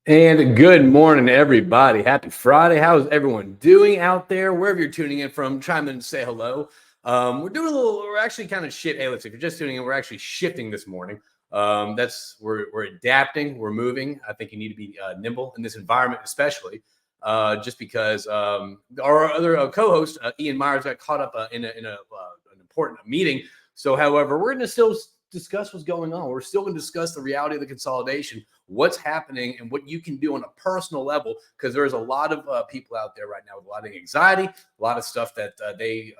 And good morning, everybody. Happy Friday. How is everyone doing out there? Wherever you're tuning in from, chime in and say hello. We're actually kind of shift. Hey, listen, if you're just tuning in, we're actually shifting this morning. We're adapting, we're moving. I think you need to be nimble in this environment, especially just because our other co-host, Ian Myers, got caught up in an important meeting. So, however, we're going to still discuss what's going on. We're still going to discuss the reality of the consolidation, what's happening, and what you can do on a personal level, because there's a lot of people out there right now with a lot of anxiety, a lot of stuff that they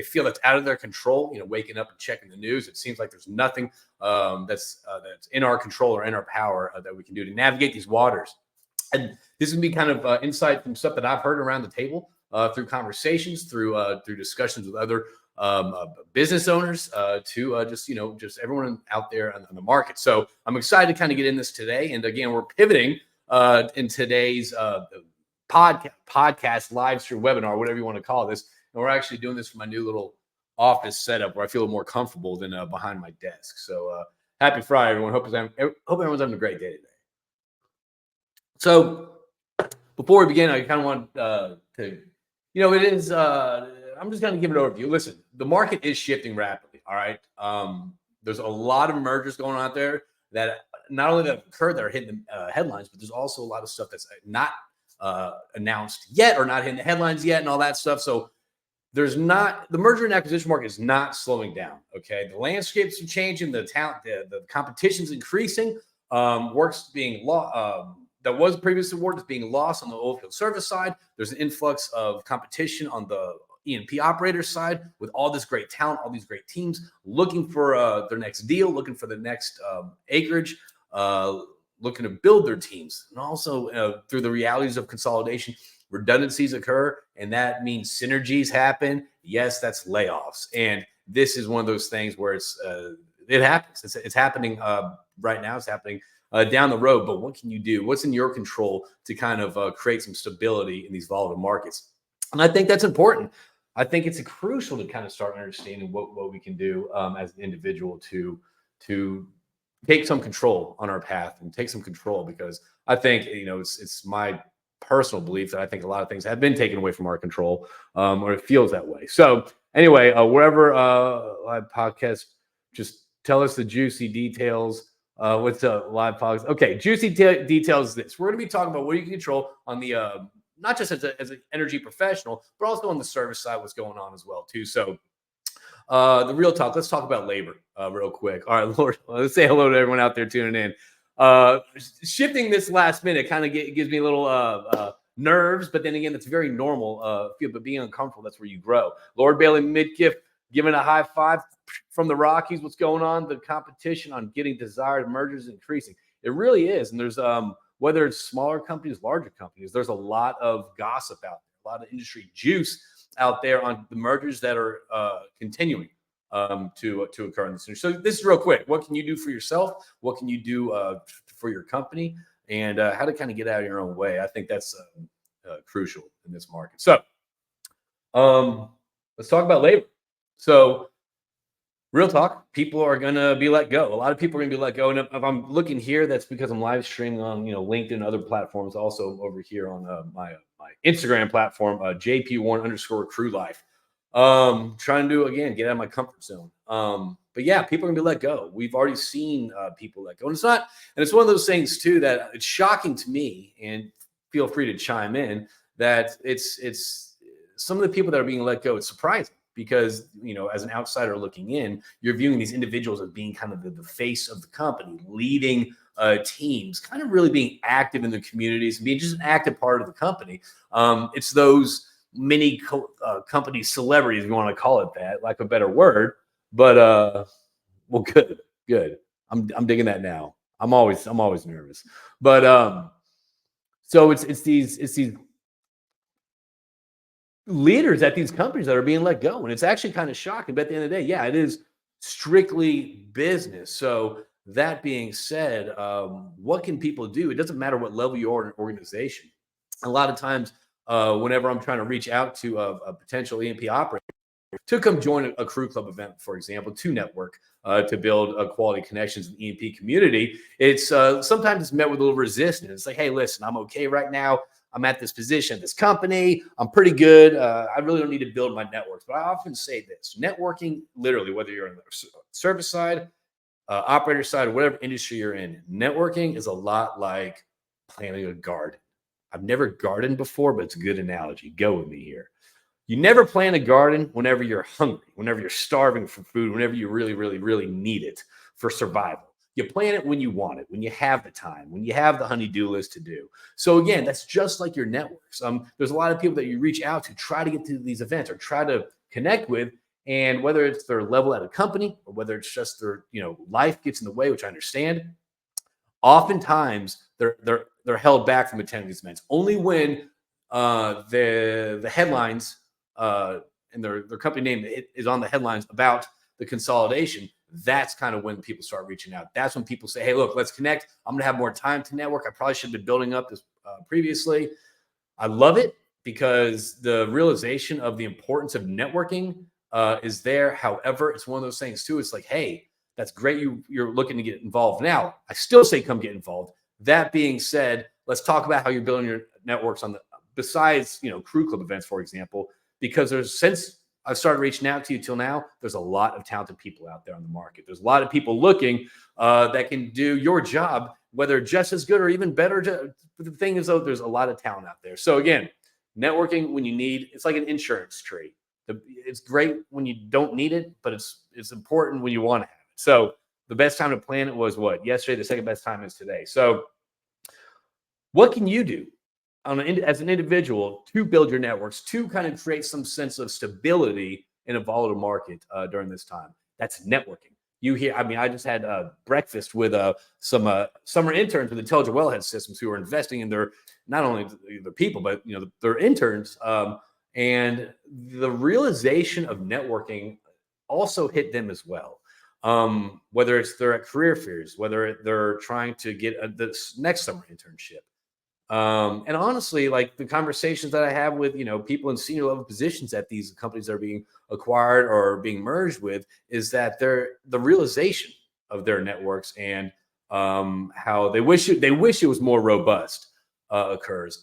feel that's out of their control. Waking up and checking the news, it seems like there's nothing that's in our control or in our power that we can do to navigate these waters. And this is going to be kind of insight from stuff that I've heard around the table through conversations, through discussions with other business owners, to just everyone out there on the market. So I'm excited to kind of get in this today. And again, we're pivoting in today's podcast live stream webinar, whatever you want to call this. And we're actually doing this from my new little office setup where I feel more comfortable than behind my desk. So happy Friday, everyone. Hope everyone's having a great day today. So before we begin, I kind of want to, it is, I'm just going to give an overview. Listen, the market is shifting rapidly. All right. There's a lot of mergers going on out there that not only that have occurred that are hitting the headlines, but there's also a lot of stuff that's not announced yet or not hitting the headlines yet and all that stuff. So the merger and acquisition market is not slowing down. Okay. The landscapes are changing. The competition's increasing. Work's being that was previously awarded is being lost on the oilfield service side. There's an influx of competition on the E&P operator side with all this great talent, all these great teams looking for their next deal, looking for the next acreage, looking to build their teams. And also through the realities of consolidation, redundancies occur, and that means synergies happen. Yes, that's layoffs. And this is one of those things where it happens. It's happening right now. It's happening down the road. But what can you do? What's in your control to kind of create some stability in these volatile markets? And I think that's important. I think it's crucial to kind of start understanding what we can do as an individual to take some control on our path and take some control, because I think, it's my personal belief that I think a lot of things have been taken away from our control, or it feels that way. So anyway, wherever live podcast, just tell us the juicy details. What's the live podcast? Okay, juicy details is this. We're going to be talking about what you can control on the not just as an energy professional, but also on the service side, what's going on as well too. So the real talk, let's talk about labor real quick. All right, Lord, let's say hello to everyone out there tuning in. Shifting this last minute kind of gives me a little nerves, but then again, it's very normal feel, but being uncomfortable, that's where you grow. Lord Bailey Midkiff giving a high five from the Rockies. What's going on? The competition on getting desired mergers is increasing. It really is. And there's whether it's smaller companies, larger companies, there's a lot of gossip out there, a lot of industry juice out there on the mergers that are continuing to occur in this industry. So this is real quick. What can you do for yourself? What can you do for your company? And how to kind of get out of your own way? I think that's crucial in this market. So let's talk about labor. So real talk, people are going to be let go. A lot of people are going to be let go. And if I'm looking here, that's because I'm live streaming on, LinkedIn and other platforms. Also over here on my Instagram platform, JP1_crew life. Trying to, again, get out of my comfort zone. But yeah, people are going to be let go. We've already seen people let go. And it's one of those things too, that it's shocking to me, and feel free to chime in, that it's some of the people that are being let go. It's surprising. Because, as an outsider looking in, you're viewing these individuals as being kind of the face of the company, leading teams, kind of really being active in the communities, being just an active part of the company. It's those mini company celebrities, if you want to call it that, like a better word. But well, good. I'm digging that now. I'm always nervous. But so it's these leaders at these companies that are being let go. And it's actually kind of shocking. But at the end of the day, yeah, it is strictly business. So that being said, what can people do? It doesn't matter what level you are in an organization. A lot of times, whenever I'm trying to reach out to a potential E&P operator, to come join a crew club event, for example, to network, to build quality connections in the E&P community. It's sometimes it's met with a little resistance. It's like, hey, listen, I'm okay right now. I'm at this position, this company. I'm pretty good. I really don't need to build my networks. But I often say this: networking, literally, whether you're on the service side, operator side, or whatever industry you're in, networking is a lot like planting a garden. I've never gardened before, but it's a good analogy. Go with me here. You never plant a garden whenever you're hungry, whenever you're starving for food, whenever you really, really, really need it for survival. You plant it when you want it, when you have the time, when you have the honey-do list to do. So again, that's just like your networks. There's a lot of people that you reach out to, try to get to these events or try to connect with, and whether it's their level at a company or whether it's just their, life gets in the way, which I understand. Oftentimes they're held back from attending these events only when the headlines and their company name is on the headlines about the consolidation. That's kind of when people start reaching out. That's when people say, hey, look, let's connect. I'm going to have more time to network. I probably should have been building up this previously. I love it because the realization of the importance of networking is there. However, it's one of those things too. It's like, hey, that's great. You're looking to get involved now. I still say come get involved. That being said, let's talk about how you're building your networks besides, crew club events, for example, because since I've started reaching out to you till now, there's a lot of talented people out there on the market. There's a lot of people looking that can do your job, whether just as good or even better. The thing is, though, there's a lot of talent out there. So again, networking when you need, it's like an insurance tree. It's great when you don't need it, but it's important when you want to have it. So the best time to plan it was what? Yesterday. The second best time is today. So what can you do as an individual to build your networks, to kind of create some sense of stability in a volatile market during this time? That's networking. I just had breakfast with some summer interns with Intelligent Wellhead Systems who are investing in not only the people, but their interns. And the realization of networking also hit them as well. Whether they're at career fairs, whether they're trying to get this next summer internship. And honestly, like the conversations that I have with, people in senior level positions at these companies that are being acquired or being merged with, is that the realization of their networks and how they wish it was more robust occurs.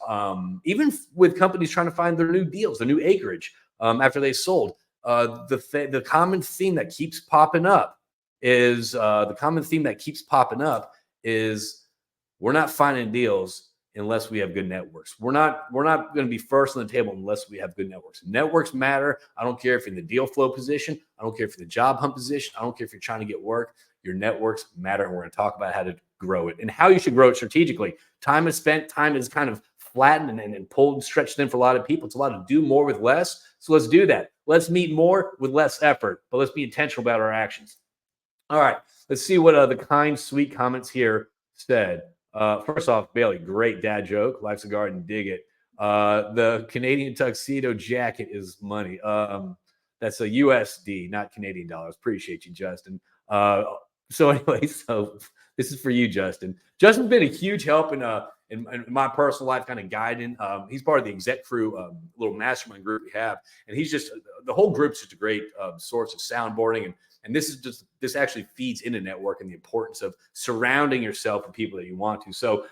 Even with companies trying to find their new deals, their new acreage after they sold. The common theme that keeps popping up is we're not finding deals unless we have good networks. We're not going to be first on the table unless we have good networks. Networks matter. I don't care if you're in the deal flow position. I don't care if you're in the job hunt position. I don't care if you're trying to get work. Your networks matter, and we're going to talk about how to grow it and how you should grow it strategically. Time is spent. Time is kind of flattened and pulled and stretched in for a lot of people. It's a lot to do more with less. So let's do that. Let's meet more with less effort, but let's be intentional about our actions. All right. Let's see what the kind, sweet comments here said. First off, Bailey, great dad joke. Life's a garden, dig it. The Canadian tuxedo jacket is money. That's a USD, not Canadian dollars. Appreciate you, Justin. So anyway, this is for you, Justin. Justin's been a huge help in my personal life, kind of guiding. He's part of the exec crew, little mastermind group we have, and he's just the whole group's just a great source of soundboarding and this actually feeds into network and the importance of surrounding yourself with people that you want to. So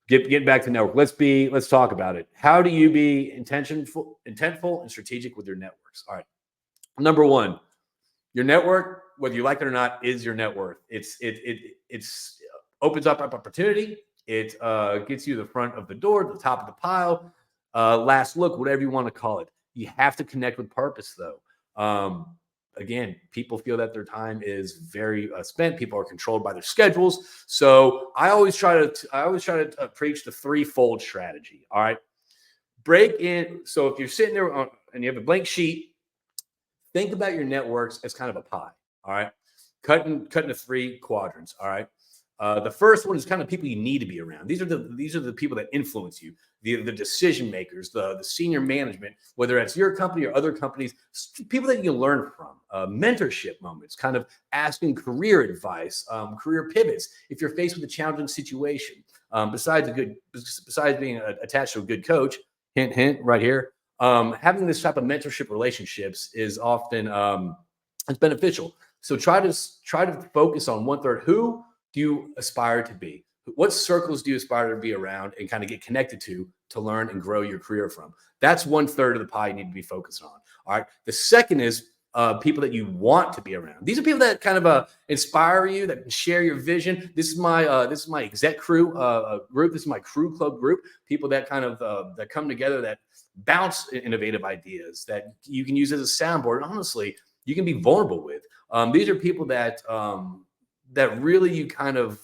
get back to network. Let's talk about it. How do you be intentful and strategic with your networks? All right. Number one, your network, whether you like it or not, is your net worth. It's opens up opportunity. It gets you to the front of the door, the top of the pile, last look, whatever you want to call it. You have to connect with purpose, though. Again, people feel that their time is very spent. People are controlled by their schedules. So I always try to preach the threefold strategy. All right, break in. So if you're sitting there and you have a blank sheet, think about your networks as kind of a pie. All right, cut into three quadrants. All right. The first one is kind of people you need to be around. These are the people that influence you, the decision makers, the senior management, whether it's your company or other companies, people that you can learn from. Mentorship moments, kind of asking career advice, career pivots. If you're faced with a challenging situation, besides being attached to a good coach, hint right here, Having this type of mentorship relationships is often it's beneficial. So try to focus on one third. Who do you aspire to be? What circles do you aspire to be around and kind of get connected to learn and grow your career from? That's one third of the pie you need to be focused on. All right. The second is people that you want to be around. These are people that kind of inspire you, that can share your vision. This is my exec crew group. This is my crew club group. People that kind of that come together, that bounce innovative ideas that you can use as a soundboard. And honestly, you can be vulnerable with. These are people that that really you kind of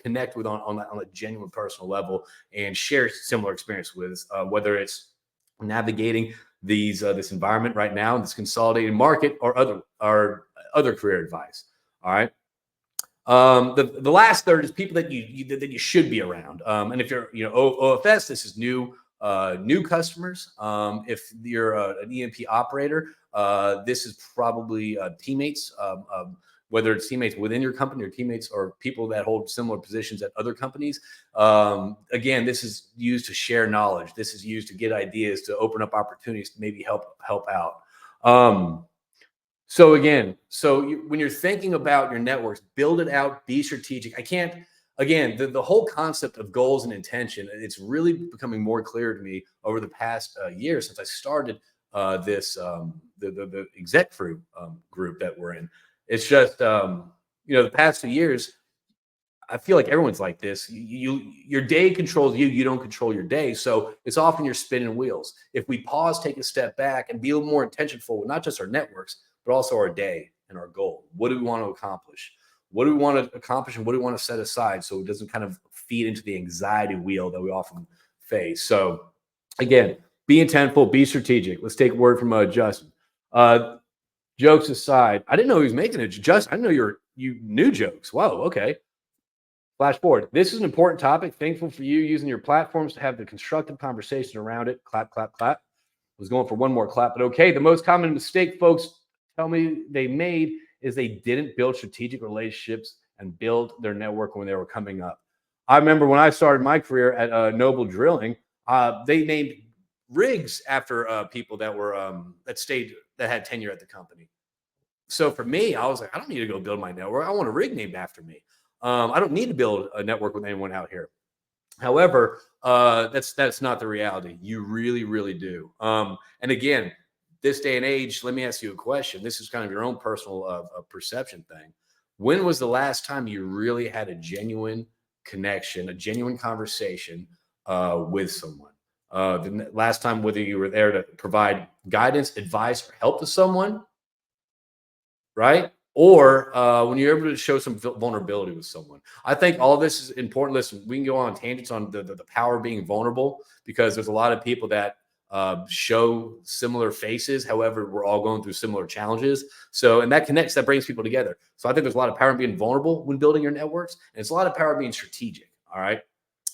connect with on a genuine personal level and share similar experience with, whether it's navigating this environment right now, this consolidated market, or other career advice. All right. The last third is people that you should be around. And if you're OFS, this is new customers. If you're an EMP operator, this is probably teammates. Whether it's teammates within your company or teammates or people that hold similar positions at other companies. Again, this is used to share knowledge. This is used to get ideas, to open up opportunities to maybe help out. When you're thinking about your networks, build it out, be strategic. The whole concept of goals and intention, it's really becoming more clear to me over the past year since I started the exec crew group that we're in. It's just, the past 2 years, I feel like everyone's like this. Your day controls you. You don't control your day. So it's often you're spinning wheels. If we pause, take a step back, and be a little more intentional with not just our networks, but also our day and our goal. What do we want to accomplish? What do we want to accomplish, and what do we want to set aside so it doesn't kind of feed into the anxiety wheel that we often face? So again, be intentful, be strategic. Let's take a word from Justin. Jokes aside, I didn't know he was making it. I didn't know you knew jokes. Wow. Okay. Flash forward. This is an important topic. Thankful for you using your platforms to have the constructive conversation around it. Clap, clap, clap. I was going for one more clap, but okay. The most common mistake folks tell me they made is they didn't build strategic relationships and build their network when they were coming up. I remember when I started my career at Noble Drilling, they named rigs after people that were that had tenure at the company. So for me, I was like, I don't need to go build my network. I want a rig named after me. I don't need to build a network with anyone out here. However, that's not the reality. You really, really do. And again, this day and age, let me ask you a question. This is kind of your own personal perception thing. When was the last time you really had a genuine connection, a genuine conversation with someone? The last time, whether you were there to provide guidance, advice, or help to someone, right? Or when you're able to show some vulnerability with someone. I think all this is important. Listen, we can go on tangents on the power of being vulnerable, because there's a lot of people that show similar faces. However, we're all going through similar challenges. So, and that connects, that brings people together. So I think there's a lot of power in being vulnerable when building your networks. And it's a lot of power being strategic. All right.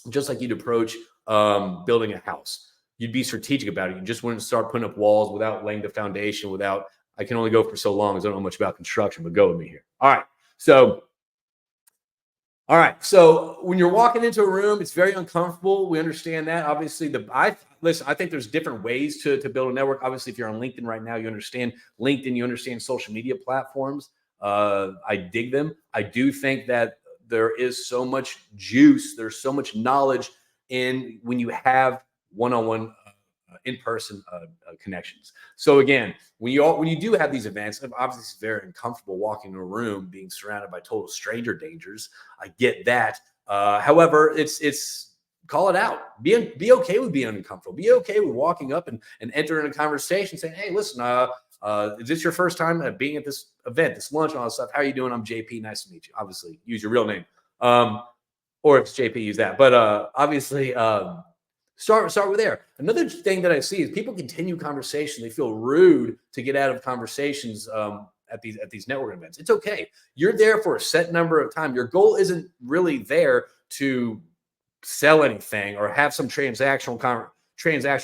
Just like you'd approach building a house. You'd be strategic about it. You just wouldn't start putting up walls without laying the foundation, without, I can only go for so long as I don't know much about construction, but go with me here. All right. So when you're walking into a room, it's very uncomfortable. We understand that. Obviously, I think there's different ways to build a network. Obviously, if you're on LinkedIn right now, you understand LinkedIn, you understand social media platforms. I dig them. I do think that there is so much juice. There's so much knowledge in when you have one-on-one in-person connections. So again, when you do have these events, obviously it's very uncomfortable walking in a room being surrounded by total stranger dangers. I get that. However, it's call it out. Be okay with being uncomfortable. Be okay with walking up and entering a conversation, saying, "Hey, listen, is this your first time being at this event, this lunch, and all this stuff? How are you doing? I'm JP. Nice to meet you." Obviously, use your real name, or if it's JP, use that. But obviously. Start with there. Another thing that I see is people continue conversation. They feel rude to get out of conversations at these networking events. It's okay. You're there for a set number of time. Your goal isn't really there to sell anything or have some transactional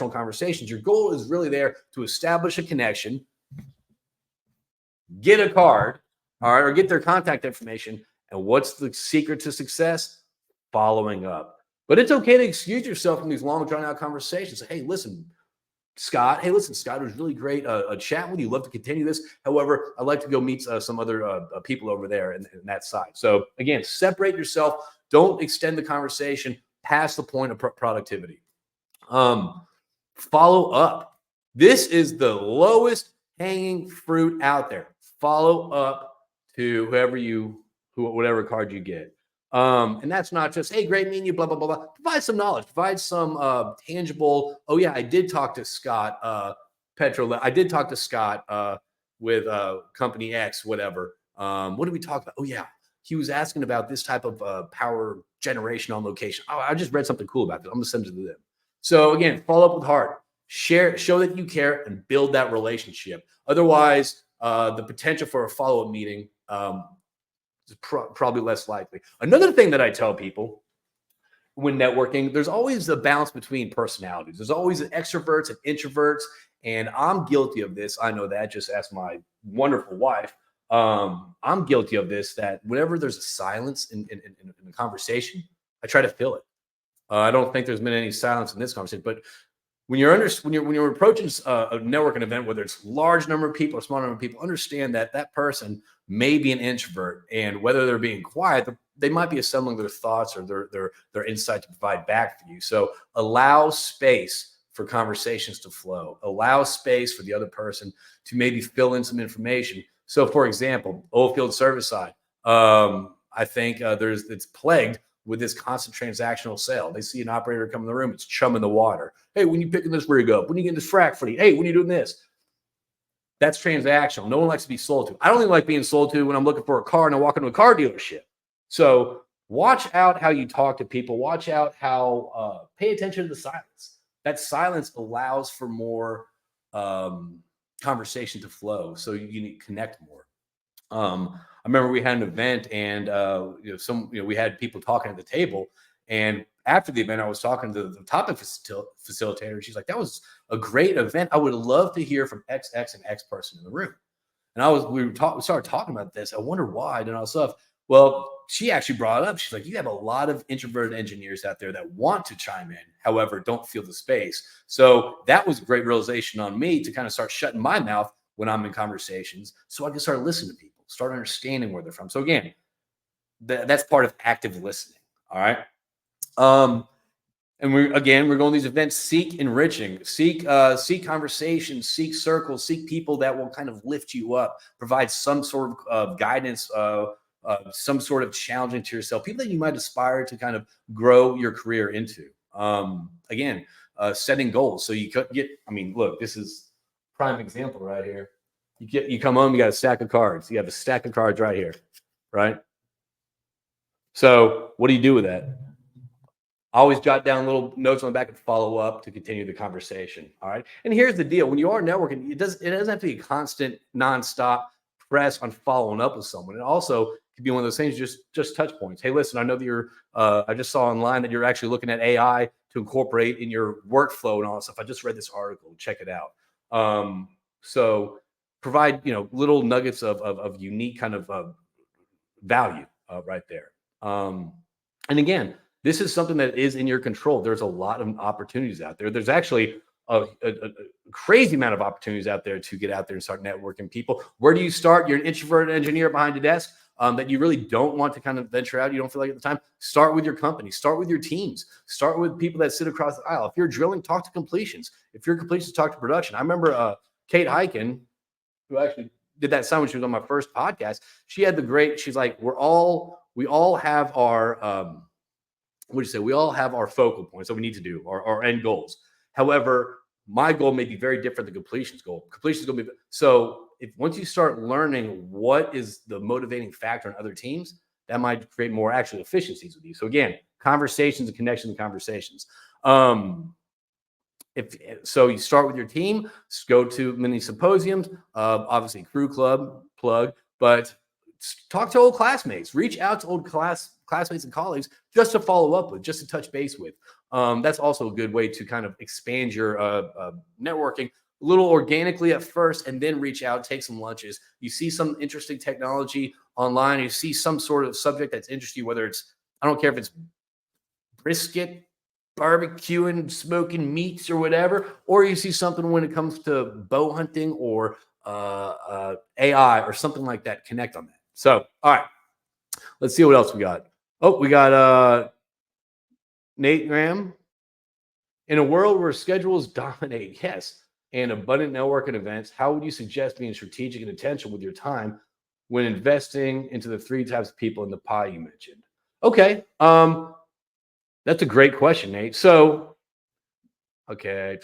conversations. Your goal is really there to establish a connection, get a card, all right, or get their contact information. And what's the secret to success? Following up. But it's okay to excuse yourself from these long, drawn-out conversations. Hey, listen, Scott, hey, listen, Scott, it was really great chat with you. Love to continue this. However, I'd like to go meet some other people over there in that side. So again, separate yourself. Don't extend the conversation past the point of productivity. Follow up. This is the lowest hanging fruit out there. Follow up to whatever card you get. And that's not just, hey, great meeting you, blah, blah, blah, blah. Provide some knowledge, provide some tangible, oh yeah, I did talk to Scott Petro. I did talk to Scott with company X, whatever. What did we talk about? Oh yeah, he was asking about this type of power generation on location. Oh, I just read something cool about this. I'm gonna send it to them. So again, follow up with heart, share, show that you care, and build that relationship. Otherwise, the potential for a follow-up meeting is probably less likely. Another thing that I tell people when networking, there's always a balance between personalities. There's always extroverts and introverts, and I'm guilty of this. I know that. Just ask my wonderful wife. I'm guilty of this. That whenever there's a silence in the conversation, I try to fill it. I don't think there's been any silence in this conversation, but when you're approaching a networking event, whether it's large number of people or small number of people, understand that that person may be an introvert, and whether they're being quiet, they might be assembling their thoughts or their insight to provide back for you. So allow space for conversations to flow. Allow space for the other person to maybe fill in some information. So, for example, oilfield service side, I think it's plagued with this constant transactional sale. They see an operator come in the room, it's chum in the water. Hey, when you picking this rig up? When you getting this frac footing? Hey, when you doing this? That's transactional. No one likes to be sold to. I don't even like being sold to when I'm looking for a car and I walk into a car dealership. So watch out how you talk to people. Watch out how, pay attention to the silence. That silence allows for more conversation to flow. So you need to connect more. I remember we had an event and we had people talking at the table, and after the event I was talking to the topic facilitator. She's like, that was a great event. I would love to hear from X and X person in the room. And we started talking about this. I wonder why and all stuff. Well, she actually brought it up. She's like, you have a lot of introverted engineers out there that want to chime in, however, don't feel the space. So that was a great realization on me to kind of start shutting my mouth when I'm in conversations, so I can start listening to people, start understanding where they're from. So again, that's part of active listening. All right. And we're going to these events, seek enriching, seek conversations, seek circles, seek people that will kind of lift you up, provide some sort of guidance, some sort of challenging to yourself, people that you might aspire to kind of grow your career into. Setting goals. So you could get, look, this is prime example right here. You come home, you got a stack of cards. You have a stack of cards right here, right? So what do you do with that? Always jot down little notes on the back and follow up to continue the conversation. All right. And here's the deal. When you are networking, it doesn't have to be a constant, nonstop press on following up with someone. It also could be one of those things, just touch points. Hey, listen, I know that I just saw online that you're actually looking at AI to incorporate in your workflow and all that stuff. I just read this article. Check it out. So provide, little nuggets of unique kind of value right there. And again, this is something that is in your control. There's a lot of opportunities out there. There's actually a crazy amount of opportunities out there to get out there and start networking people. Where do you start? You're an introverted engineer behind a desk that you really don't want to kind of venture out. You don't feel like at the time. Start with your company. Start with your teams. Start with people that sit across the aisle. If you're drilling, talk to completions. If you're completions, talk to production. I remember Kate Hyken, who actually did that sound when she was on my first podcast. She had she's like, we all have our, we all have our focal points that we need to do, our end goals. However, my goal may be very different than completion's goal. Completion's going to be, so if once you start learning what is the motivating factor in other teams, that might create more actual efficiencies with you. So again, conversations and connections and conversations. So you start with your team, go to mini symposiums, obviously crew club plug, but talk to old classmates, reach out to old classmates and colleagues just to follow up with, just to touch base with. That's also a good way to kind of expand your networking a little organically at first, and then reach out, take some lunches. You see some interesting technology online, you see some sort of subject that's interesting, whether it's, I don't care if it's brisket, barbecuing, smoking meats or whatever, or you see something when it comes to bow hunting or AI or something like that. Connect on that. So, all right, let's see what else we got. Oh, we got Nate Graham. In a world where schedules dominate, yes, and abundant networking events, how would you suggest being strategic and intentional with your time when investing into the three types of people in the pie you mentioned? Okay, that's a great question, Nate. So, okay,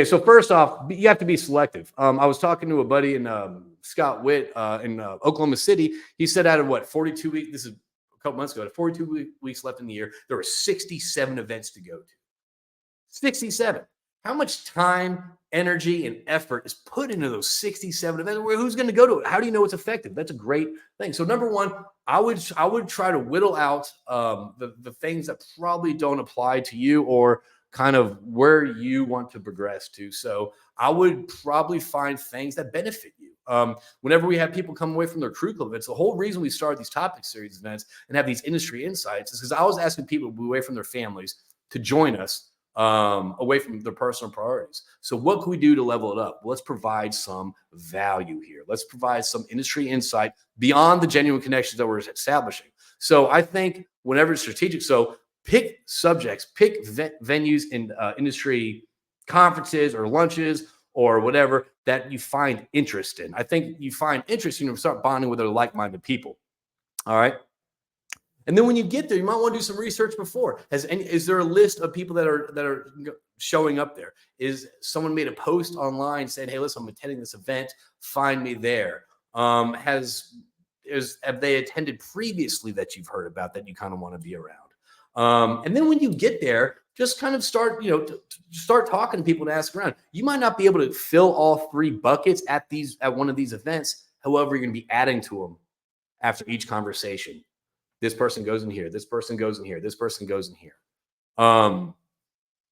so first off, you have to be selective. I was talking to a buddy in Scott Witt in Oklahoma City. He said out of what 42 weeks. This is a couple months ago. 42 weeks left in the year. There were 67 events to go to. 67. How much time, energy, and effort is put into those 67 events? Who's going to go to it? How do you know it's effective? That's a great thing. So number one, I would try to whittle out the things that probably don't apply to you or kind of where you want to progress to. So I would probably find things that benefit you. Whenever we have people come away from their crew club events, the whole reason we started these topic series events and have these industry insights is because I was asking people to be away from their families to join us away from their personal priorities. So what can we do to level it up? Let's provide some value here. Let's provide some industry insight beyond the genuine connections that we're establishing. So I think whenever it's strategic, so pick subjects, pick venues in industry conferences or lunches or whatever that you find interest in. I think you find interest, start bonding with other like-minded people. All right. And then when you get there, you might want to do some research before. Is there a list of people that are showing up there? Is someone made a post online saying, "Hey, listen, I'm attending this event. Find me there." Have they attended previously that you've heard about that you kind of want to be around? And then when you get there, just kind of start, start talking to people and ask around. You might not be able to fill all three buckets at one of these events. However, you're going to be adding to them after each conversation. This person goes in here. This person goes in here. This person goes in here.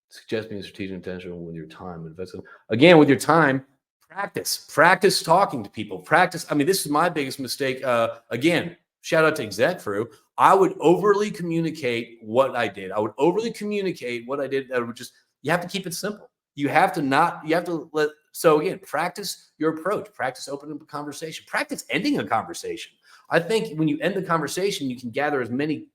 Suggest being strategic and intentional with your time. Investment. Again, with your time, practice talking to people. Practice. I mean, this is my biggest mistake. Again, shout out to Exec Crew. I would overly communicate what I did. I would overly communicate what I did. That would just, you have to keep it simple. You have to let, so again, practice your approach, practice opening a conversation, practice ending a conversation. I think when you end the conversation, you can gather as many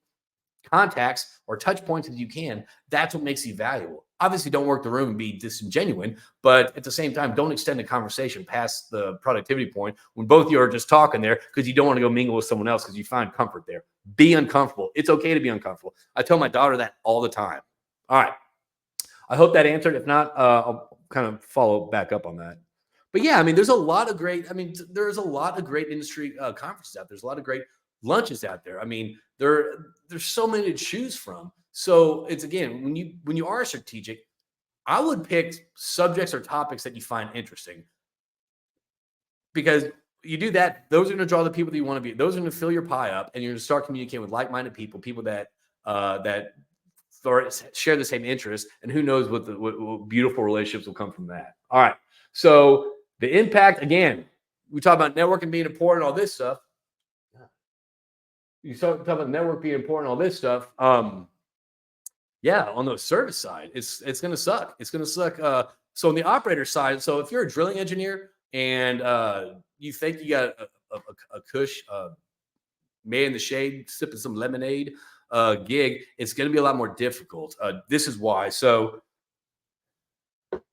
contacts or touch points as you can. That's what makes you valuable. Obviously, don't work the room and be disingenuous, but at the same time, don't extend the conversation past the productivity point when both of you are just talking there because you don't want to go mingle with someone else because you find comfort there. Be uncomfortable. It's okay to be uncomfortable. I tell my daughter that all the time. All right. I hope that answered. If not, I'll kind of follow back up on that. But yeah, I mean, there's a lot of great industry conferences out there. There's a lot of great lunches out there. I mean, there's so many to choose from. So it's, again, when you are strategic, I would pick subjects or topics that you find interesting, because you do that. Those are going to draw the people that you want to be. Those are going to fill your pie up, and you're going to start communicating with like-minded people that share the same interests, and who knows what beautiful relationships will come from that. All right. So the impact, again, we talk about networking being important, all this stuff. You talk about network being important, all this stuff. Yeah, on the service side, it's going to suck. It's going to suck. So on the operator side, so if you're a drilling engineer and you think you got a cush made in the shade, sipping some lemonade gig, it's going to be a lot more difficult. This is why. So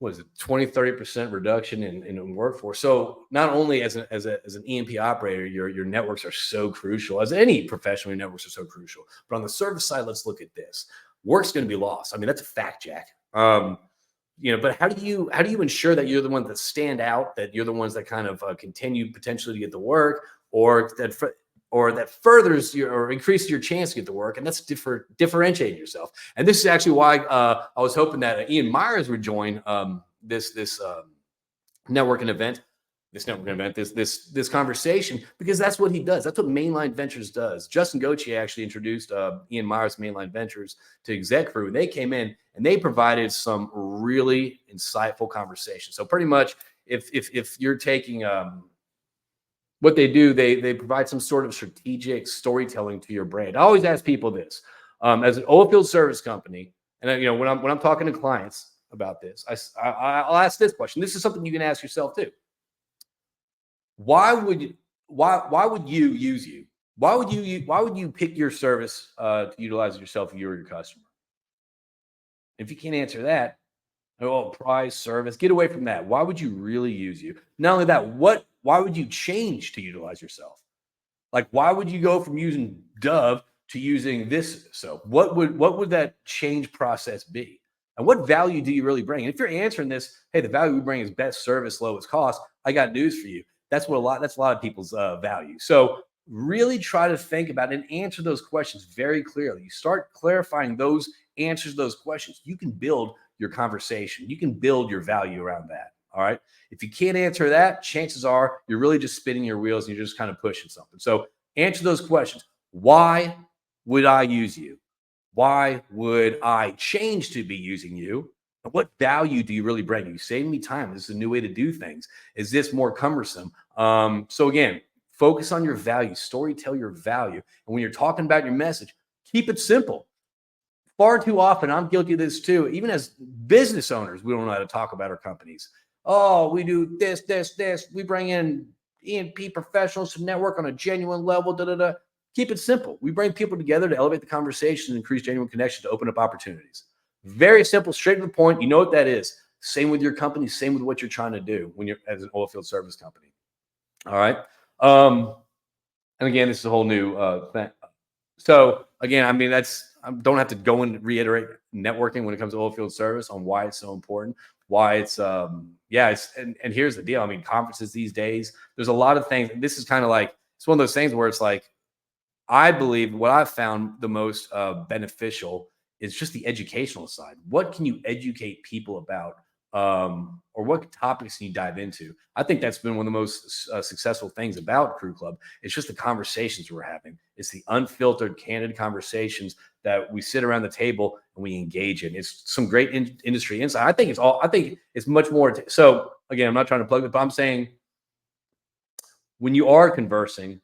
what is it, 20-30% reduction in workforce? So not only as an E&P operator, your networks are so crucial. As any professional, your networks are so crucial. But on the service side, let's look at this. Work's going to be lost. I mean, that's a fact, Jack. But how do you ensure that you're the ones that stand out, that you're the ones that kind of continue potentially to get the work, or that furthers or increases your chance to get the work, and that's differentiating yourself. And this is actually why I was hoping that Ian Myers would join this networking event, this conversation, because that's what he does. That's what Mainline Ventures does. Justin Gauthier actually introduced Ian Myers, Mainline Ventures, to Exec Crew. They came in and they provided some really insightful conversation. So pretty much, if you're taking what they do, they provide some sort of strategic storytelling to your brand. I always ask people this: as an oilfield service company, And when I'm talking to clients about this, I'll ask this question. This is something you can ask yourself too. Why would you use you? Why would you pick your service to utilize it yourself if you were your customer? If you can't answer that, oh, price, service, get away from that. Why would you really use you? Not only that, why would you change to utilize yourself? Like, why would you go from using Dove to using this soap? What would that change process be? And what value do you really bring? And if you're answering this, hey, the value we bring is best service, lowest cost. I got news for you. That's a lot of people's value. So really try to think about and answer those questions very clearly. You start clarifying those answers to those questions. You can build your conversation. You can build your value around that. All right. If you can't answer that, chances are you're really just spinning your wheels and you're just kind of pushing something. So answer those questions. Why would I use you? Why would I change to be using you? And what value do you really bring? You save me time. This is a new way to do things. Is this more cumbersome? So again, focus on your value, story, tell your value. And when you're talking about your message, keep it simple. Far too often, I'm guilty of this too. Even as business owners, we don't know how to talk about our companies. Oh, we do this, this, this. We bring in E&P professionals to network on a genuine level. Da, da, da. Keep it simple. We bring people together to elevate the conversation and increase genuine connection to open up opportunities. Very simple, straight to the point. You know what that is. Same with your company. Same with what you're trying to do when you're as an oil field service company. All right. And again, this is a whole new thing. So again, I mean, I don't have to go and reiterate networking when it comes to oil field service on why it's so important, why it's and here's the deal. I mean, conferences these days, there's a lot of things. This is kind of like, it's one of those things where it's like, I believe what I've found the most beneficial is just the educational side. What can you educate people about? Or what topics can you dive into? I think that's been one of the most successful things about Crew Club. It's just the conversations we're having. It's the unfiltered, candid conversations that we sit around the table and we engage in. It's some great industry insight. I think it's much more. So again, I'm not trying to plug it, but I'm saying when you are conversing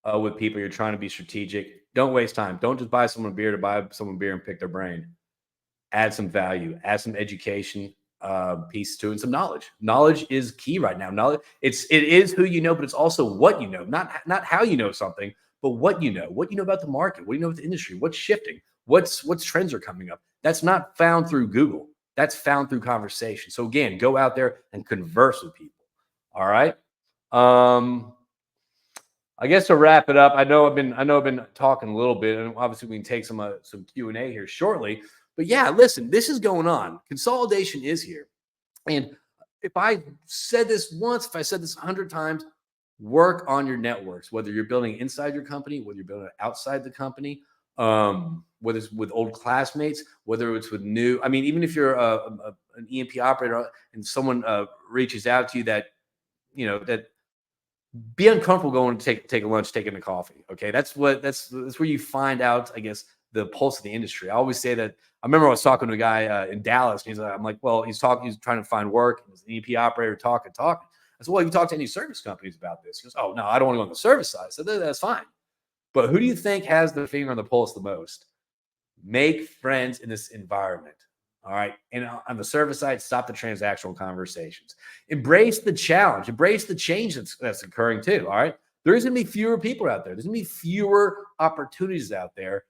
with people, you're trying to be strategic. Don't waste time. Don't just buy someone a beer to buy someone beer and pick their brain. Add some value, add some education piece to it, and some knowledge. Knowledge is key right now. Knowledge, it is who you know, but it's also what you know. Not how you know something, but what you know. What you know about the market. What do you know about the industry? What's shifting? What's trends are coming up? That's not found through Google. That's found through conversation. So again, go out there and converse with people. All right. I guess to wrap it up, I know I've been talking a little bit, and obviously we can take some Q&A here shortly. But yeah, listen, this is going on. Consolidation is here. And if I said this once, if I said this 100 times, work on your networks, whether you're building inside your company, whether you're building outside the company, whether it's with old classmates, whether it's with new. I mean, even if you're an E&P operator and someone reaches out to you that, that be uncomfortable going to take a lunch, taking a coffee. Okay. That's where you find out, I guess, the pulse of the industry. I always say that. I remember I was talking to a guy in Dallas, and I'm like, well, he's trying to find work. He's an EP operator, talking. I said, well, have you talked to any service companies about this? He goes, oh, no, I don't want to go on the service side. I said, that's fine. But who do you think has the finger on the pulse the most? Make friends in this environment. All right. And on the service side, stop the transactional conversations. Embrace the challenge. Embrace the change that's occurring too. All right. There's going to be fewer people out there. There's going to be fewer opportunities out there.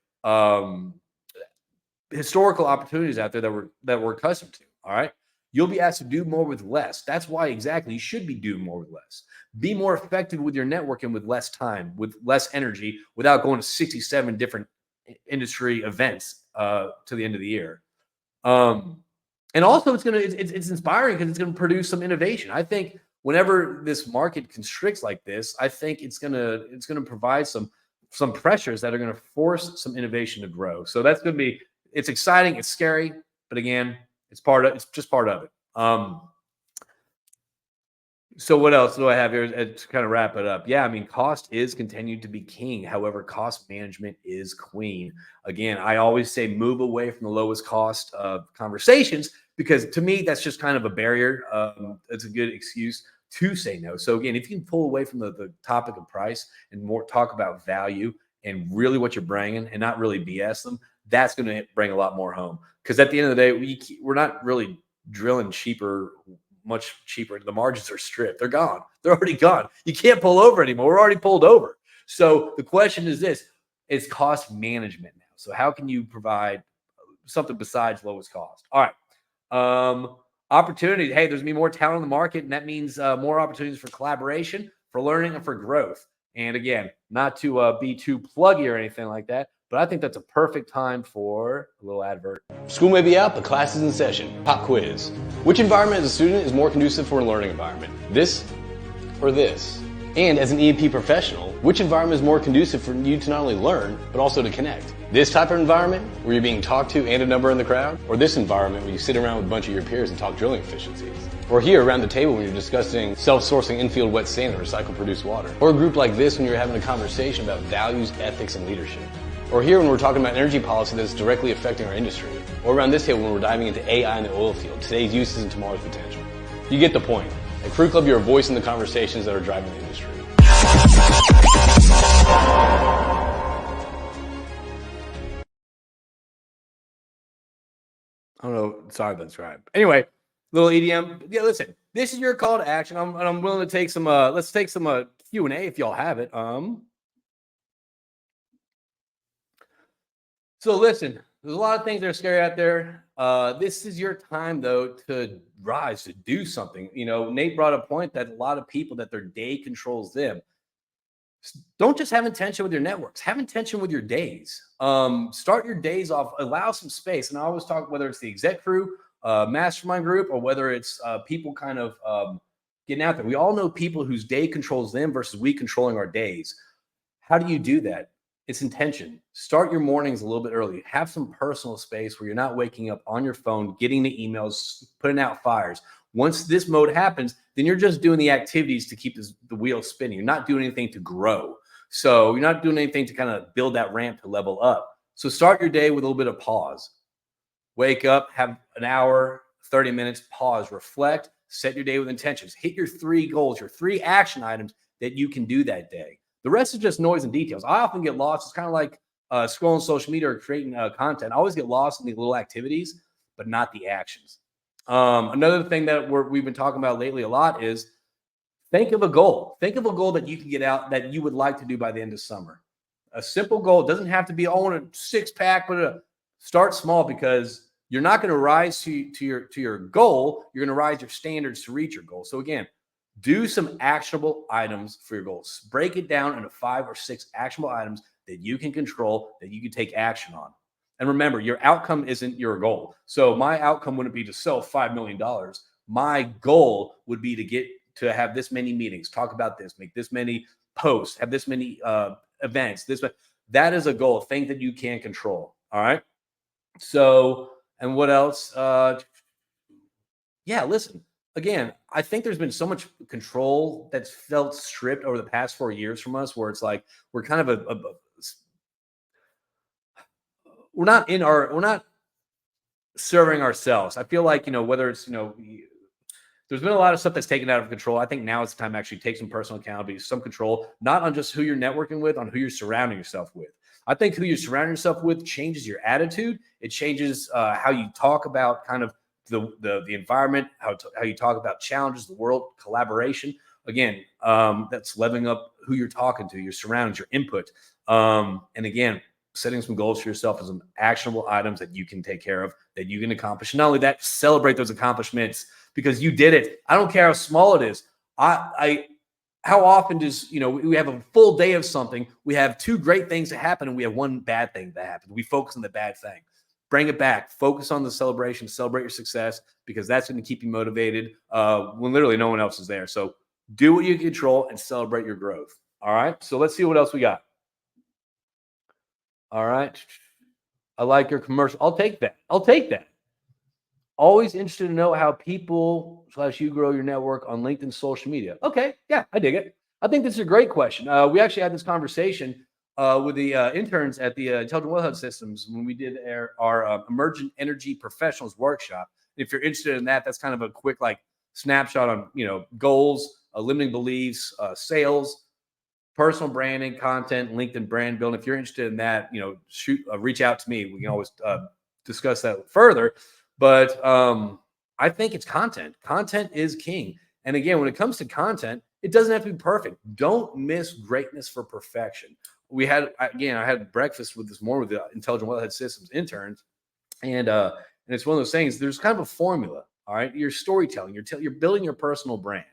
Historical opportunities out there that we're accustomed to. All right. You'll be asked to do more with less. That's why exactly you should be doing more with less. Be more effective with your networking with less time, with less energy, without going to 67 different industry events to the end of the year. And also it's inspiring because it's going to produce some innovation. I think whenever this market constricts like this, I think it's going to provide some pressures that are going to force some innovation to grow. So that's going to be, it's exciting, it's scary, but again, it's just part of it. So what else do I have here to kind of wrap it up? Yeah, I mean, cost is continued to be king. However, cost management is queen. Again, I always say move away from the lowest cost conversations, because to me, that's just kind of a barrier. It's a good excuse to say no. So again, if you can pull away from the topic of price and more talk about value and really what you're bringing and not really BS them, that's going to bring a lot more home. Because at the end of the day, we're not really drilling much cheaper. The margins are stripped. They're gone. They're already gone. You can't pull over anymore. We're already pulled over. So the question is this, it's cost management now. So how can you provide something besides lowest cost? All right. Opportunities. Hey, there's going to be more talent in the market, and that means more opportunities for collaboration, for learning, and for growth. And again, not to be too pluggy or anything like that, but I think that's a perfect time for a little advert. School may be out, but class is in session. Pop quiz. Which environment as a student is more conducive for a learning environment? This or this? And as an E&P professional, which environment is more conducive for you to not only learn, but also to connect? This type of environment where you're being talked to and a number in the crowd? Or this environment where you sit around with a bunch of your peers and talk drilling efficiencies? Or here around the table when you're discussing self-sourcing infield wet sand and recycled produced water? Or a group like this when you're having a conversation about values, ethics, and leadership? Or here when we're talking about energy policy that's directly affecting our industry? Or around this table when we're diving into AI in the oil field, today's uses and tomorrow's potential? You get the point. At Crew Club, you're a voice in the conversations that are driving the industry. I don't know. Sorry about that. Anyway, little EDM. Yeah, listen, this is your call to action. I'm willing to take some, let's take some Q&A if y'all have it. So listen, there's a lot of things that are scary out there. This is your time, though, to rise, to do something. You know, Nate brought a point that a lot of people, that their day controls them. Don't just have intention with your networks. Have intention with your days. Start your days off. Allow some space. And I always talk, whether it's the exec crew, mastermind group, or whether it's people kind of getting out there. We all know people whose day controls them versus we controlling our days. How do you do that? It's intention. Start your mornings a little bit early. Have some personal space where you're not waking up on your phone, getting the emails, putting out fires. Once this mode happens, then you're just doing the activities to keep the wheel spinning. You're not doing anything to grow. So you're not doing anything to kind of build that ramp to level up. So start your day with a little bit of pause. Wake up, have an hour, 30 minutes, pause, reflect, set your day with intentions. Hit your 3 goals, your 3 action items that you can do that day. The rest is just noise and details. I often get lost. It's kind of like scrolling social media or creating content. I always get lost in the little activities, but not the actions. Another thing that we've been talking about lately a lot is think of a goal. Think of a goal that you can get out that you would like to do by the end of summer. A simple goal. It doesn't have to be, oh, I want a 6-pack, but start small, because you're not going to rise to your goal. You're going to rise your standards to reach your goal. So again, do some actionable items for your goals. Break it down into 5 or 6 actionable items that you can control, that you can take action on. And remember, your outcome isn't your goal. So my outcome wouldn't be to sell $5 million. My goal would be to have this many meetings, talk about this, make this many posts, have this many events. That is a goal, a thing that you can control. All right. So, and what else? Yeah, listen. Again, I think there's been so much control that's felt stripped over the past 4 years from us, where it's like we're kind of we're not serving ourselves. I feel like, whether it's, there's been a lot of stuff that's taken out of control. I think now it's time to actually take some personal accountability, some control, not on just who you're networking with, on who you're surrounding yourself with. I think who you surround yourself with changes your attitude. It changes how you talk about kind of the environment, how you talk about challenges, the world, collaboration. Again, that's leveling up who you're talking to, your surroundings, your input. And again, setting some goals for yourself and some actionable items that you can take care of, that you can accomplish. And not only that, celebrate those accomplishments because you did it. I don't care how small it is. How often does, we have a full day of something, we have 2 great things that happen, and we have 1 bad thing that happens. We focus on the bad thing. Bring it back. Focus on the celebration. Celebrate your success, because that's going to keep you motivated when literally no one else is there. So do what you can control and celebrate your growth. All right. So let's see what else we got. All right. I like your commercial. I'll take that. Always interested to know how people / you grow your network on LinkedIn social media. Okay. Yeah, I dig it. I think this is a great question. We actually had this conversation with the interns at the Intelligent Wellhead Systems when we did our Emergent Energy Professionals Workshop. If you're interested in that, that's kind of a quick snapshot on goals, limiting beliefs, sales, personal branding, content, LinkedIn brand building. If you're interested in that, reach out to me. We can always discuss that further. But I think it's content. Content is king. And again, when it comes to content, it doesn't have to be perfect. Don't miss greatness for perfection. I had breakfast with this morning with the Intelligent Wellhead Systems interns, and it's one of those things. There's kind of a formula. All right, you're storytelling. You're building your personal brand.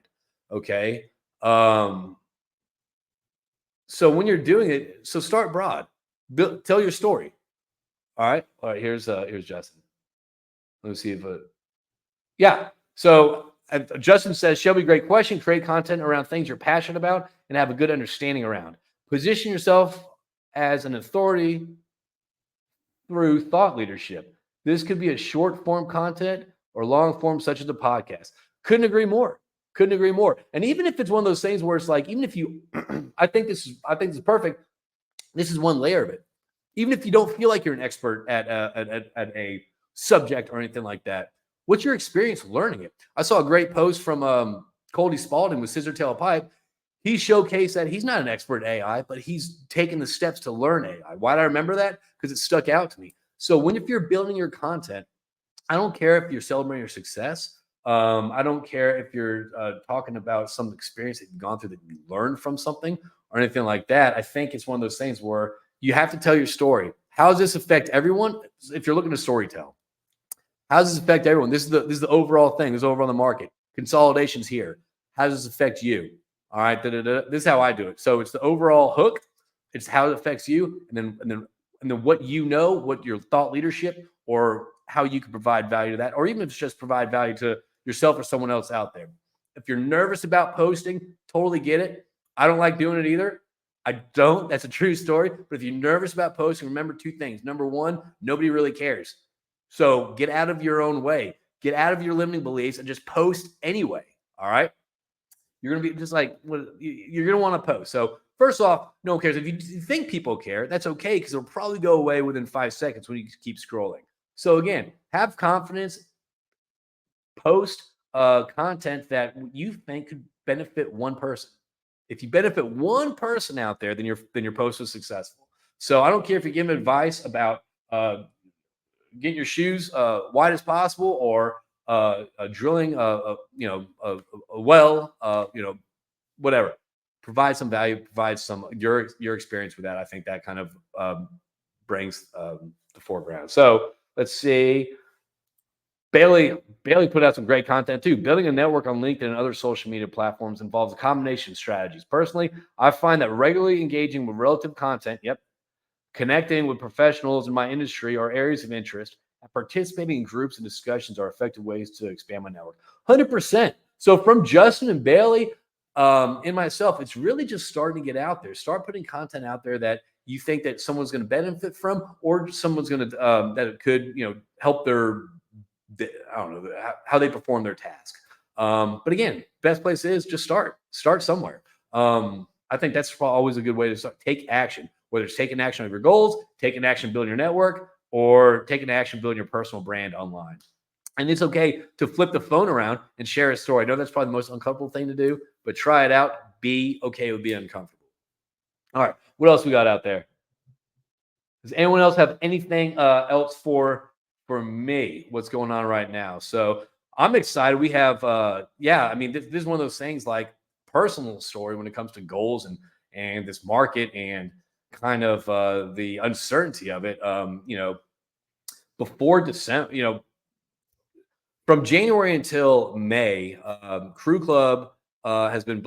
Okay. So when you're doing it, so start broad. Tell your story. All right. Here's Justin. Let me see if yeah. So Justin says, Shelby, great question. Create content around things you're passionate about and have a good understanding around. Position yourself as an authority through thought leadership. This could be a short form content or long form, such as a podcast. Couldn't agree more. Couldn't agree more. And even if it's one of those things where it's like, even if you, I think this is perfect. This is one layer of it. Even if you don't feel like you're an expert at a subject or anything like that, what's your experience learning it? I saw a great post from Coldy Spalding with Scissor Tail Pipe. He showcased that he's not an expert in AI, but he's taken the steps to learn AI. Why do I remember that? Because it stuck out to me. So if you're building your content, I don't care if you're celebrating your success. I don't care if you're talking about some experience that you've gone through that you learned from something or anything like that. I think it's one of those things where you have to tell your story. How does this affect everyone? If you're looking to storytell, how does this affect everyone? This is the overall thing. This is over on the market. Consolidation's here. How does this affect you? All right. This is how I do it. So it's the overall hook. It's how it affects you, and then what what your thought leadership or how you can provide value to that, or even if it's just provide value to yourself or someone else out there. If you're nervous about posting, totally get it. I don't like doing it either. I don't. That's a true story. But if you're nervous about posting, remember two things. Number one, nobody really cares. So get out of your own way. Get out of your limiting beliefs and just post anyway. All right. You're going to be just like, you're going to want to post. So first off, no one cares. If you think people care, that's okay, because it'll probably go away within 5 seconds when you keep scrolling. So again, have confidence. Post content that you think could benefit one person. If you benefit one person out there, then your post was successful. So I don't care if you give them advice about getting your shoes wide as possible, or drilling a well, whatever. Provide some value. Provide some your experience with that. I think that kind of brings the foreground. So let's see. Bailey put out some great content too. Building a network on LinkedIn and other social media platforms involves a combination of strategies. Personally, I find that regularly engaging with relative content, connecting with professionals in my industry or areas of interest, and participating in groups and discussions are effective ways to expand my network. 100%. So from Justin and Bailey and myself, it's really just starting to get out there. Start putting content out there that you think that someone's going to benefit from, or someone's going to that it could help I don't know how they perform their task. But again, best place is just start somewhere. I think that's always a good way to start. Take action, whether it's taking action on your goals, taking action building your network, or taking action building your personal brand online. And it's okay to flip the phone around and share a story. I know that's probably the most uncomfortable thing to do, but try it out. Be okay with being uncomfortable. All right, what else we got out there? Does anyone else have anything else for me? What's going on right now? So I'm excited. We have, this is one of those things, like personal story when it comes to goals and this market and kind of the uncertainty of it. Before December, from January until May, Crew Club has been,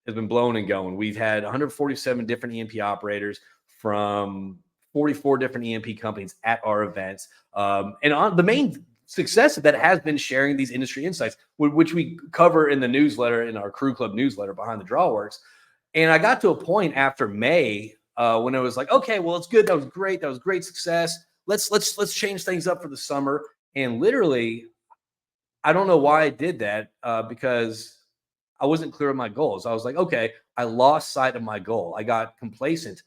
has been blowing and going. We've had 147 different EMP operators from 44 different EMP companies at our events. And on the main success of that has been sharing these industry insights, which we cover in the newsletter, in our Crew Club newsletter, Behind the Drawworks. And I got to a point after May when it was like, okay, well, it's good. That was great. That was great success. Let's change things up for the summer. And literally, I don't know why I did that because I wasn't clear on my goals. I was like, okay, I lost sight of my goal. I got complacent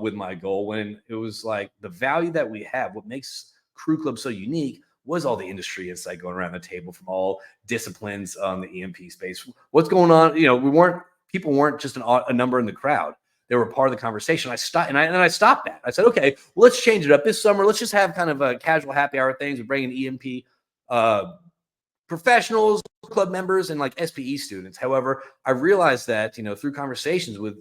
with my goal when it was like the value that we have, what makes Crew Club so unique was all the industry insight going around the table from all disciplines on the EMP space. What's going on? We weren't people weren't just a number in the crowd. They were part of the conversation. I stopped, and I stopped that. I said, okay, well, let's change it up this summer. Let's just have kind of a casual happy hour things. We bring in EMP professionals, club members, and like SPE students. However, I realized that, through conversations with,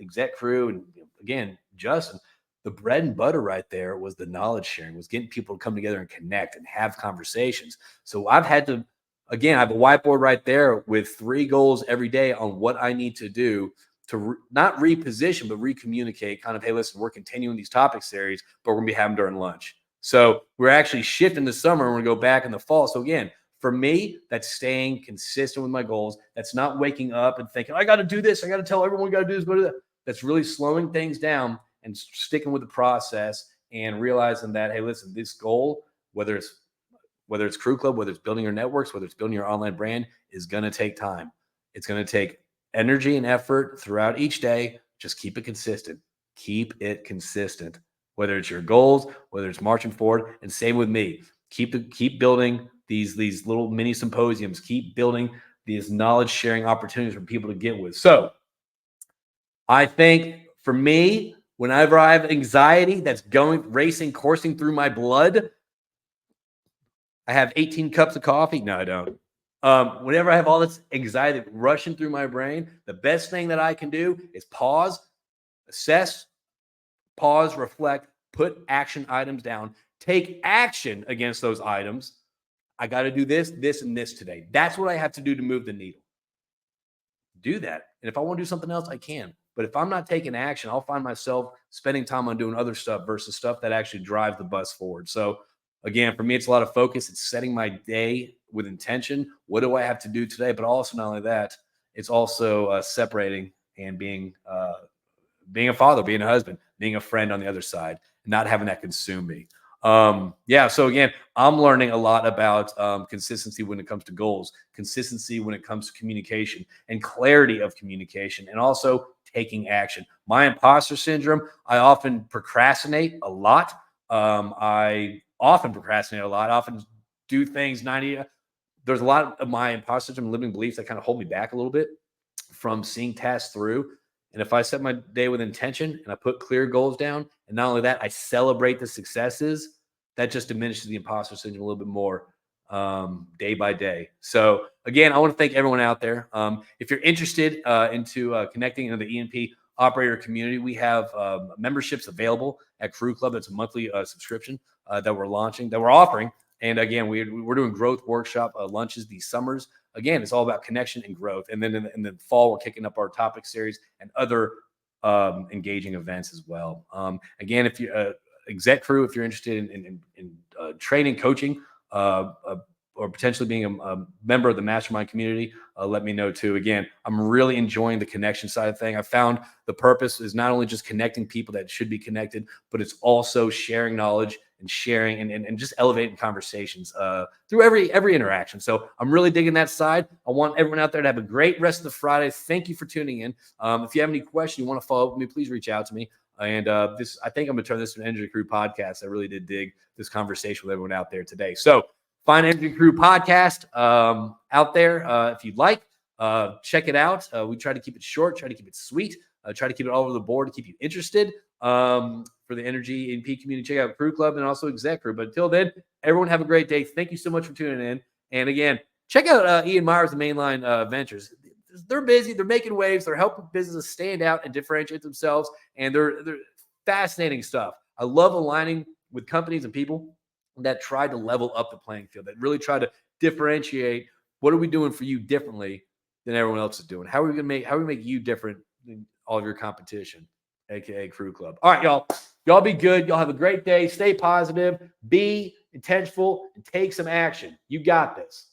exec crew and again, Justin, the bread and butter right there was the knowledge sharing, was getting people to come together and connect and have conversations. So I've had to, again, I have a whiteboard right there with 3 goals every day on what I need to do to not reposition, but recommunicate kind of, hey, listen, we're continuing these topic series, but we're going to be having during lunch. So we're actually shifting the summer and we're going to go back in the fall. So again, for me, that's staying consistent with my goals. That's not waking up and thinking, I got to do this. I got to tell everyone we got to do this. Go do that. That's really slowing things down and sticking with the process and realizing that, hey, listen, this goal, whether it's Crew Club, whether it's building your networks, whether it's building your online brand, is going to take time. It's going to take energy and effort throughout each day. Just keep it consistent. Keep it consistent. Whether it's your goals, whether it's marching forward, and same with me. Keep building these little mini symposiums. Keep building these knowledge sharing opportunities for people to get with. So I think for me, whenever I have anxiety that's coursing through my blood, I have 18 cups of coffee. No, I don't. Whenever I have all this anxiety rushing through my brain, the best thing that I can do is pause, assess, reflect, put action items down, take action against those items. I got to do this, this, and this today. That's what I have to do to move the needle. Do that. And if I want to do something else, I can. But if I'm not taking action, I'll find myself spending time on doing other stuff versus stuff that actually drives the bus forward. So again, for me, it's a lot of focus. It's setting my day with intention. What do I have to do today? But also not only that, it's also separating and being a father, being a husband, being a friend on the other side, not having that consume me. So again, I'm learning a lot about consistency when it comes to goals, consistency when it comes to communication and clarity of communication, and also taking action. My imposter syndrome, I often procrastinate a lot. I often do things 90. There's a lot of my imposter syndrome limiting beliefs that kind of hold me back a little bit from seeing tasks through. And if I set my day with intention and I put clear goals down, and not only that, I celebrate the successes, that just diminishes the imposter syndrome a little bit more day by day. So again, I want to thank everyone out there. If you're interested into connecting into the EMP operator community, we have memberships available at Crew Club. It's a monthly subscription that we're offering. And again, we're doing growth workshop lunches these summers. Again, it's all about connection and growth. And then in the fall, we're kicking up our topic series and other engaging events as well. Again, if you exec crew, if you're interested in training, coaching, or potentially being a member of the mastermind community, let me know too. Again, I'm really enjoying the connection side of thing. I found the purpose is not only just connecting people that should be connected, but it's also sharing knowledge and sharing and just elevating conversations through every interaction. So I'm really digging that side. I want everyone out there to have a great rest of the Friday. Thank you for tuning in. If you have any questions, you want to follow up with me, please reach out to me. And I think I'm going to turn this to an Energy Crew podcast. I really did dig this conversation with everyone out there today. So find Energy Crew podcast out there if you'd like. Check it out. We try to keep it short, try to keep it sweet, try to keep it all over the board to keep you interested. For the Energy NP community, check out Crew Club and also Exec Crew. But until then, everyone have a great day. Thank you so much for tuning in. And again, check out Ian Myers, the Mainline Ventures. They're busy. They're making waves. They're helping businesses stand out and differentiate themselves. And they're fascinating stuff. I love aligning with companies and people that try to level up the playing field, that really try to differentiate what are we doing for you differently than everyone else is doing. How are we make you different than all of your competition, aka Crew Club. All right, y'all. Y'all be good. Y'all have a great day. Stay positive. Be intentional and take some action. You got this.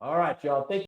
All right, y'all. Thank you.